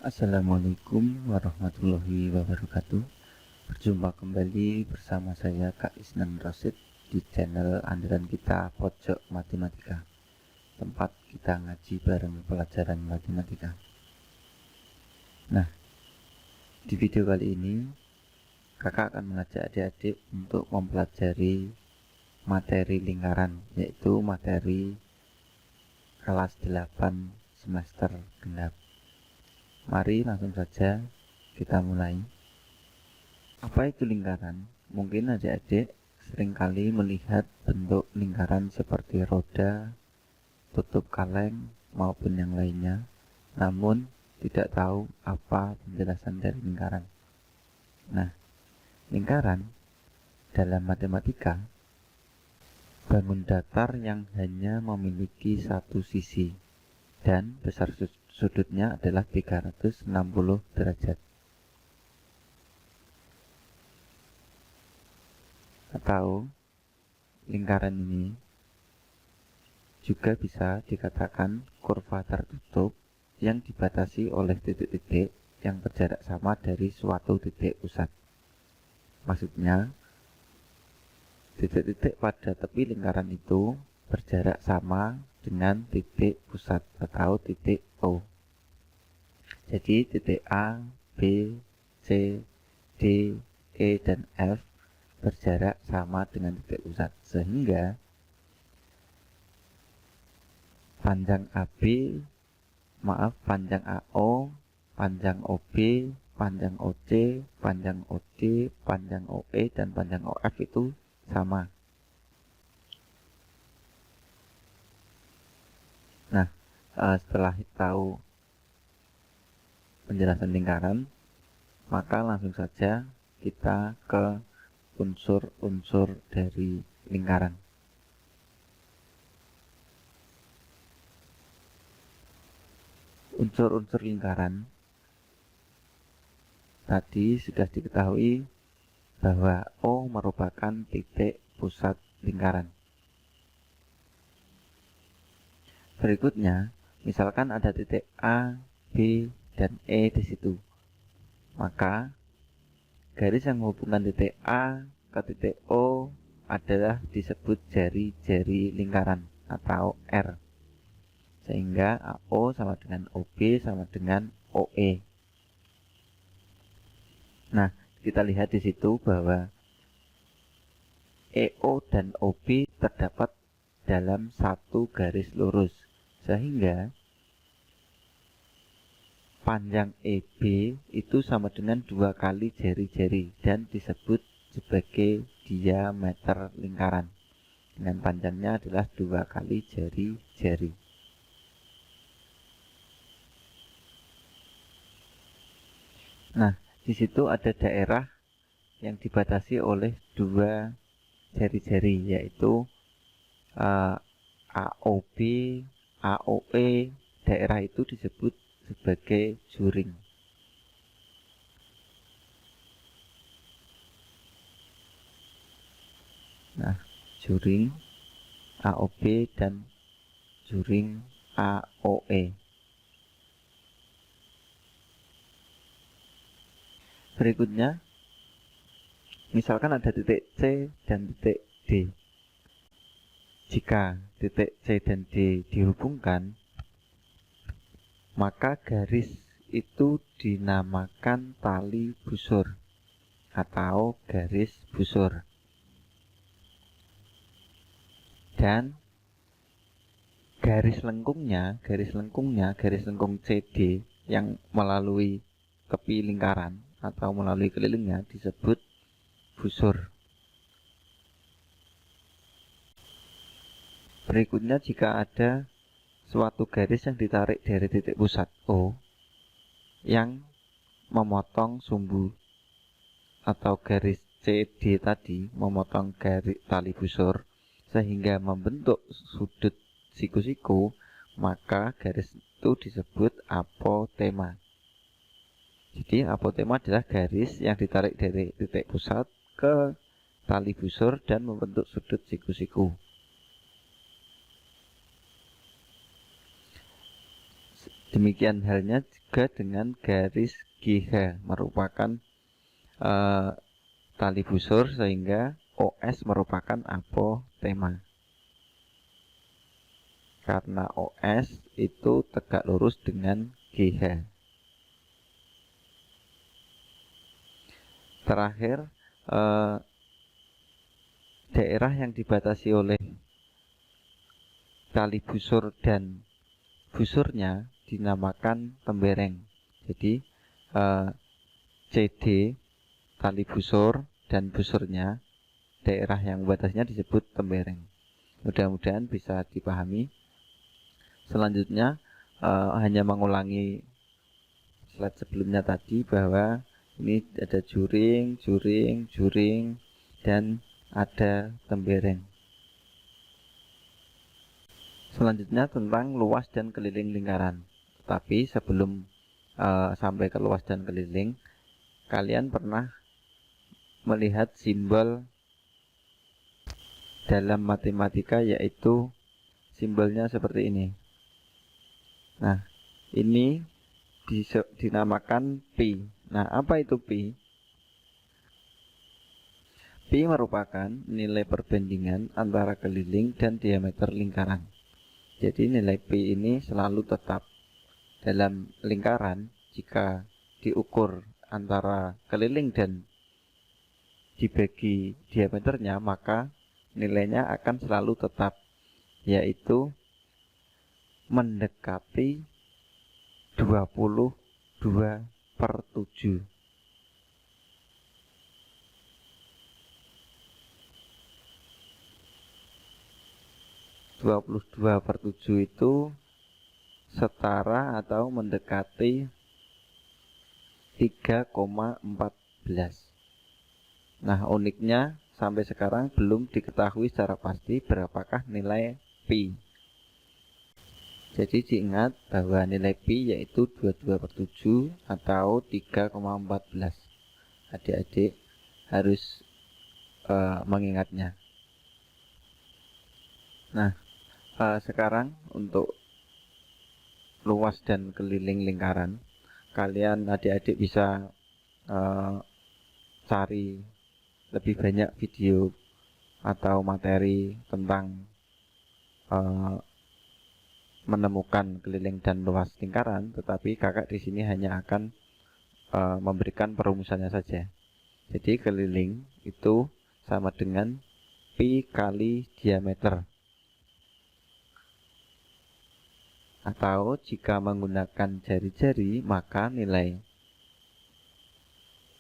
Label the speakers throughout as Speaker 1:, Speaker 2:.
Speaker 1: Assalamualaikum warahmatullahi wabarakatuh. Berjumpa kembali bersama saya Kak Isnan Rosid di channel andalan kita Pojok Matematika, tempat kita ngaji bareng pelajaran matematika. Nah, di video kali ini kakak akan mengajak adik-adik untuk mempelajari materi lingkaran, yaitu materi kelas 8 semester genap. Mari langsung saja kita mulai. Apa itu lingkaran? Mungkin adik-adik seringkali melihat bentuk lingkaran seperti roda, tutup kaleng, maupun yang lainnya, namun tidak tahu apa penjelasan dari lingkaran. Nah, lingkaran dalam matematika bangun datar yang hanya memiliki satu sisi dan besar sudutnya adalah 360 derajat. Atau lingkaran ini juga bisa dikatakan kurva tertutup yang dibatasi oleh titik-titik yang berjarak sama dari suatu titik pusat. Maksudnya, titik-titik pada tepi lingkaran itu berjarak sama dengan titik pusat atau titik O. Jadi titik A, B, C, D, E, dan F berjarak sama dengan titik pusat, sehingga panjang panjang AO, panjang OB, panjang OC, panjang OD, panjang OE, dan panjang OF itu sama. Nah, setelah tahu penjelasan lingkaran, maka langsung saja kita ke unsur-unsur dari lingkaran. Unsur-unsur lingkaran tadi sudah diketahui bahwa O merupakan titik pusat lingkaran. Berikutnya, misalkan ada titik A, B, dan E di situ, maka garis yang menghubungkan titik A ke titik O adalah disebut jari-jari lingkaran atau R, sehingga AO sama dengan OB sama dengan OE. Nah, kita lihat di situ bahwa EO dan OB terdapat dalam satu garis lurus, sehingga panjang EB itu sama dengan 2 kali jari-jari dan disebut sebagai diameter lingkaran, dengan panjangnya adalah 2 kali jari-jari. Nah, di situ ada daerah yang dibatasi oleh 2 jari-jari, yaitu AOB, AOE. Daerah itu disebut sebagai juring. Nah, juring AOB dan juring AOE. Berikutnya, misalkan ada titik C dan titik D. Jika titik C dan D dihubungkan, maka garis itu dinamakan tali busur atau garis busur. Dan garis lengkung CD yang melalui tepi lingkaran atau melalui kelilingnya disebut busur. Berikutnya, jika ada suatu garis yang ditarik dari titik pusat O yang memotong sumbu atau garis CD tadi memotong garis tali busur sehingga membentuk sudut siku-siku, maka garis itu disebut apotema. Jadi apotema adalah garis yang ditarik dari titik pusat ke tali busur dan membentuk sudut siku-siku. Demikian halnya juga dengan garis GH merupakan tali busur, sehingga OS merupakan apotema. Karena OS itu tegak lurus dengan GH. Terakhir, daerah yang dibatasi oleh tali busur dan busurnya dinamakan tembereng. Jadi CD, tali busur dan busurnya, daerah yang membatasinya disebut tembereng. Mudah-mudahan bisa dipahami. Selanjutnya hanya mengulangi slide sebelumnya tadi, bahwa ini ada juring, juring, juring, dan ada tembereng. Selanjutnya tentang luas dan keliling lingkaran. Tapi sebelum sampai ke luas dan keliling, kalian pernah melihat simbol dalam matematika, yaitu simbolnya seperti ini. Nah, ini dinamakan pi. Nah, apa itu pi? Pi merupakan nilai perbandingan antara keliling dan diameter lingkaran. Jadi nilai pi ini selalu tetap. Dalam lingkaran, jika diukur antara keliling dan dibagi diameternya, maka nilainya akan selalu tetap, yaitu mendekati 22/7. itu setara atau mendekati 3,14. Nah, uniknya sampai sekarang belum diketahui secara pasti berapakah nilai pi. Jadi diingat bahwa nilai pi yaitu 22/7 atau 3,14. Adik-adik harus mengingatnya. Nah, sekarang untuk luas dan keliling lingkaran, kalian adik-adik bisa cari lebih banyak video atau materi tentang menemukan keliling dan luas lingkaran, tetapi kakak di sini hanya akan memberikan perumusannya saja. Jadi keliling itu sama dengan pi kali diameter. Atau jika menggunakan jari-jari, maka nilai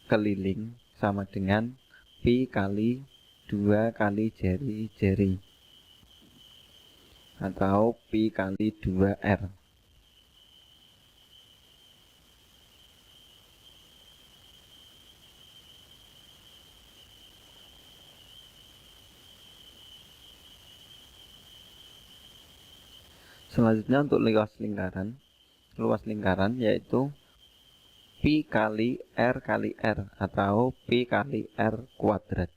Speaker 1: keliling sama dengan pi kali 2 kali jari-jari, atau pi kali 2R. Selanjutnya untuk luas lingkaran yaitu pi kali R kali R atau pi kali R kuadrat.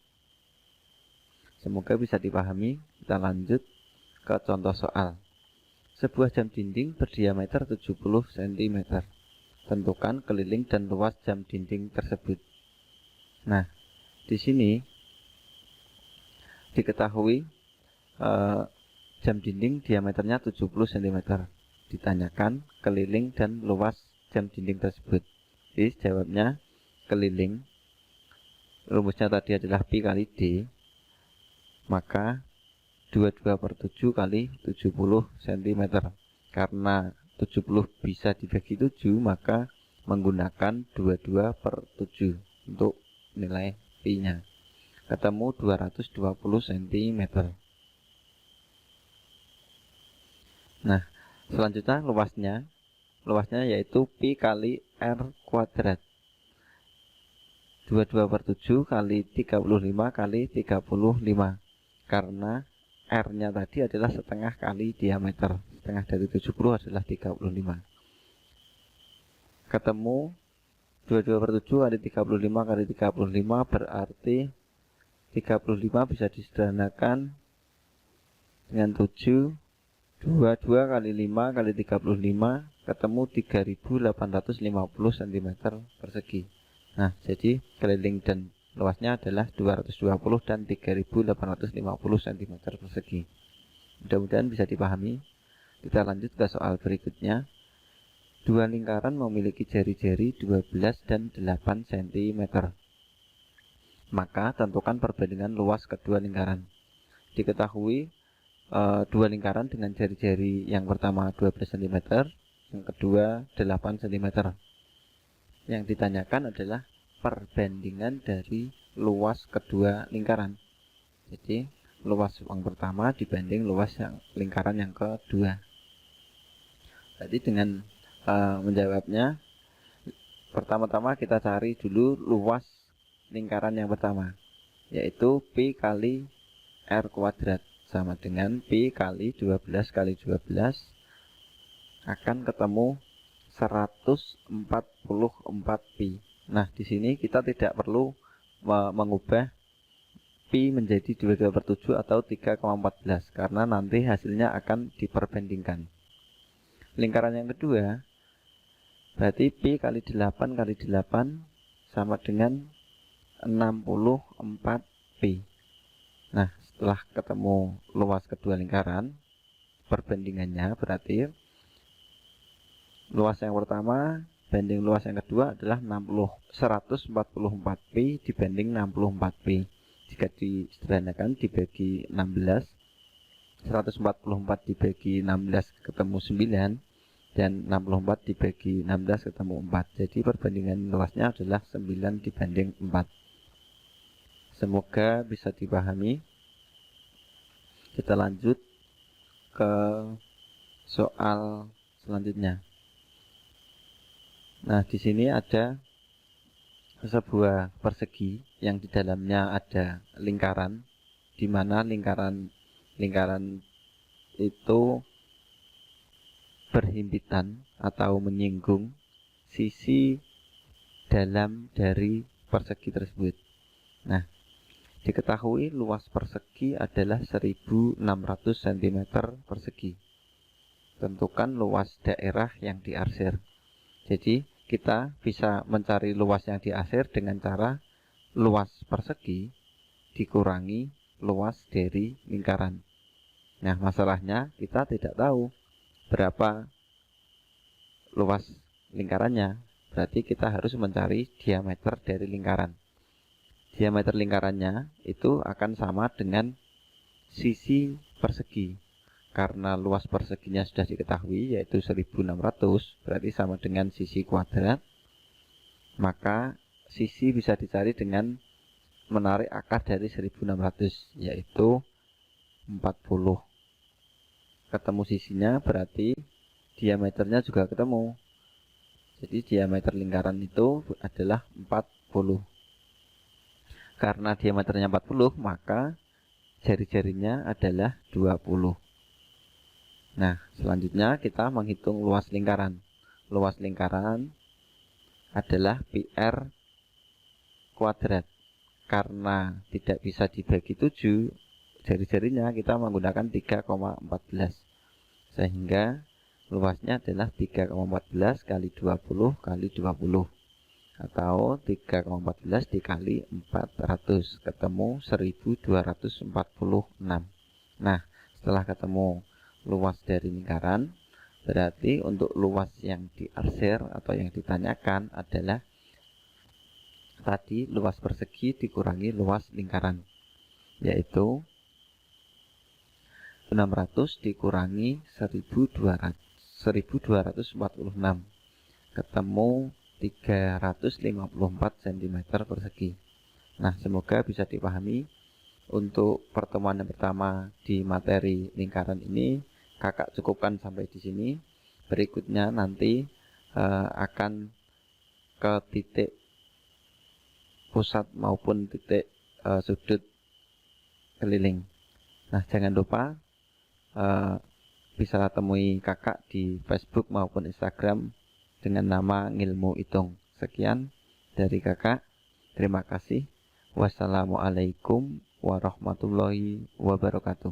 Speaker 1: Semoga bisa dipahami. Kita lanjut ke contoh soal. Sebuah jam dinding berdiameter 70 cm. Tentukan keliling dan luas jam dinding tersebut. Nah, di sini diketahui jam dinding diameternya 70 cm. Ditanyakan keliling dan luas jam dinding tersebut. Jadi jawabnya keliling. Rumusnya tadi adalah pi kali d. Maka 22/7 kali 70 cm. Karena 70 bisa dibagi 7, maka menggunakan 22/7 untuk nilai pi-nya. Ketemu 220 cm. Nah, selanjutnya luasnya yaitu pi kali R kuadrat. 22/7 kali 35 kali 35. Karena R-nya tadi adalah setengah kali diameter. Setengah dari 70 adalah 35. Ketemu 22/7 kali 35 kali 35 berarti 35 bisa disederhanakan dengan 7 22 kali 5 kali 35 ketemu 3850 cm persegi. Nah, jadi keliling dan luasnya adalah 220 dan 3850 cm persegi. Mudah-mudahan bisa dipahami. Kita lanjut ke soal berikutnya. Dua lingkaran memiliki jari-jari 12 dan 8 cm. Maka tentukan perbandingan luas kedua lingkaran. Diketahui dua lingkaran dengan jari-jari yang pertama 12 cm, yang kedua 8 cm. Yang ditanyakan adalah perbandingan dari luas kedua lingkaran. Jadi luas yang pertama dibanding luas yang lingkaran yang kedua. Jadi dengan menjawabnya, pertama-tama kita cari dulu luas lingkaran yang pertama, yaitu Pi kali R kuadrat sama dengan Pi kali 12 kali 12 akan ketemu 144 Pi. Nah, di sini kita tidak perlu mengubah Pi menjadi 22/7 atau 3,14 karena nanti hasilnya akan diperbandingkan. Lingkaran yang kedua berarti Pi kali 8 kali 8 sama dengan 64 Pi. Nah, setelah ketemu luas kedua lingkaran, perbandingannya berarti luas yang pertama banding luas yang kedua adalah 144 Pi dibanding 64 Pi. Jika disederhanakan dibagi 16, 144 dibagi 16 ketemu 9, dan 64 dibagi 16 ketemu 4. Jadi perbandingan luasnya adalah 9 dibanding 4. Semoga bisa dipahami. Kita lanjut ke soal selanjutnya. Nah, di sini ada sebuah persegi yang di dalamnya ada lingkaran, di mana lingkaran itu berhimpitan atau menyinggung sisi dalam dari persegi tersebut. Nah, diketahui luas persegi adalah 1600 cm persegi. Tentukan luas daerah yang diarsir. Jadi kita bisa mencari luas yang diarsir dengan cara luas persegi dikurangi luas dari lingkaran. Nah, masalahnya kita tidak tahu berapa luas lingkarannya. Berarti kita harus mencari diameter dari lingkaran. Diameter lingkarannya itu akan sama dengan sisi persegi. Karena luas perseginya sudah diketahui yaitu 1600, berarti sama dengan sisi kuadrat. Maka sisi bisa dicari dengan menarik akar dari 1600, yaitu 40. Ketemu sisinya berarti diameternya juga ketemu. Jadi diameter lingkaran itu adalah 40. Karena diameternya 40, maka jari-jarinya adalah 20. Nah, selanjutnya kita menghitung luas lingkaran. Luas lingkaran adalah PR kuadrat. Karena tidak bisa dibagi 7, jari-jarinya kita menggunakan 3,14. Sehingga luasnya adalah 3,14 kali 20 kali 20. Atau 3,14 dikali 400 ketemu 1246. Nah, setelah ketemu luas dari lingkaran, berarti untuk luas yang diarsir atau yang ditanyakan adalah tadi luas persegi dikurangi luas lingkaran, yaitu 600 dikurangi 1246 ketemu 354 cm persegi. Nah, semoga bisa dipahami. Untuk pertemuan yang pertama di materi lingkaran ini, kakak cukupkan sampai di sini. Berikutnya nanti akan ke titik pusat maupun titik sudut keliling. Nah, jangan lupa bisa temui kakak di Facebook maupun Instagram dengan nama Ngilmu Hitung. Sekian dari kakak. Terima kasih. Wassalamualaikum warahmatullahi wabarakatuh.